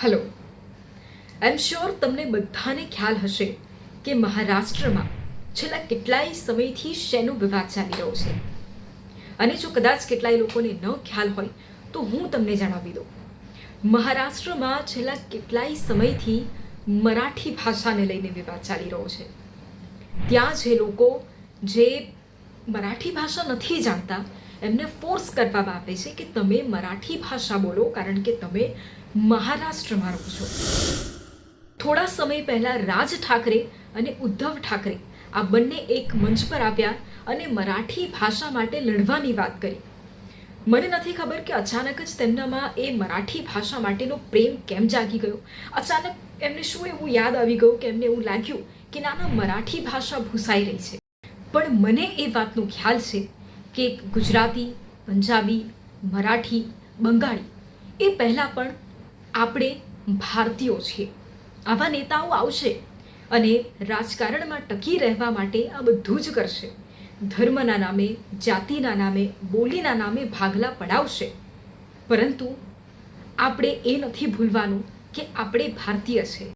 Hello, I am sure તમને બધાને ખ્યાલ હશે કે મહારાષ્ટ્રમાં છેલ્લા કેટલાય સમયથી શેનો વિવાદ ચાલી રહ્યો છે. અને જો કદાચ કેટલાય લોકોને ન ખ્યાલ હોય તો હું તમને જણાવી દઉં. મહારાષ્ટ્રમાં છેલ્લા કેટલાય સમયથી મરાઠી ભાષાને લઈને વિવાદ ચાલી રહ્યો છે. ત્યાં જે લોકો જે મરાઠી ભાષા નથી જાણતા એમને ફોર્સ કરવામાં આવે છે કે તમે મરાઠી ભાષા બોલો, કારણ કે તમે મહારાષ્ટ્રમાં રહો છો. થોડા સમય પહેલા રાજ ઠાકરે અને ઉદ્ધવ ઠાકરે આ બંને એક મંચ પર આવ્યા અને મરાઠી ભાષા માટે લડવાની વાત કરી. મને નથી ખબર કે અચાનક જ તેમનામાં એ મરાઠી ભાષા માટેનો પ્રેમ કેમ જાગી ગયો. અચાનક એમને શું એવું યાદ આવી ગયું કે એમને એવું લાગ્યું કે ના મરાઠી ભાષા ભૂસાઈ રહી છે. પણ મને એ વાતનો ખ્યાલ છે કે ગુજરાતી, પંજાબી, મરાઠી, બંગાળી એ પહેલાં પણ આપણે ભારતીયો છીએ. આવા નેતાઓ આવશે અને રાજકારણમાં ટકી રહેવા માટે આ બધું જ કરશે. ધર્મના નામે, જાતિના નામે, બોલીના નામે ભાગલા પડાવશે. પરંતુ આપણે એ નથી ભૂલવાનું કે આપણે ભારતીય છે.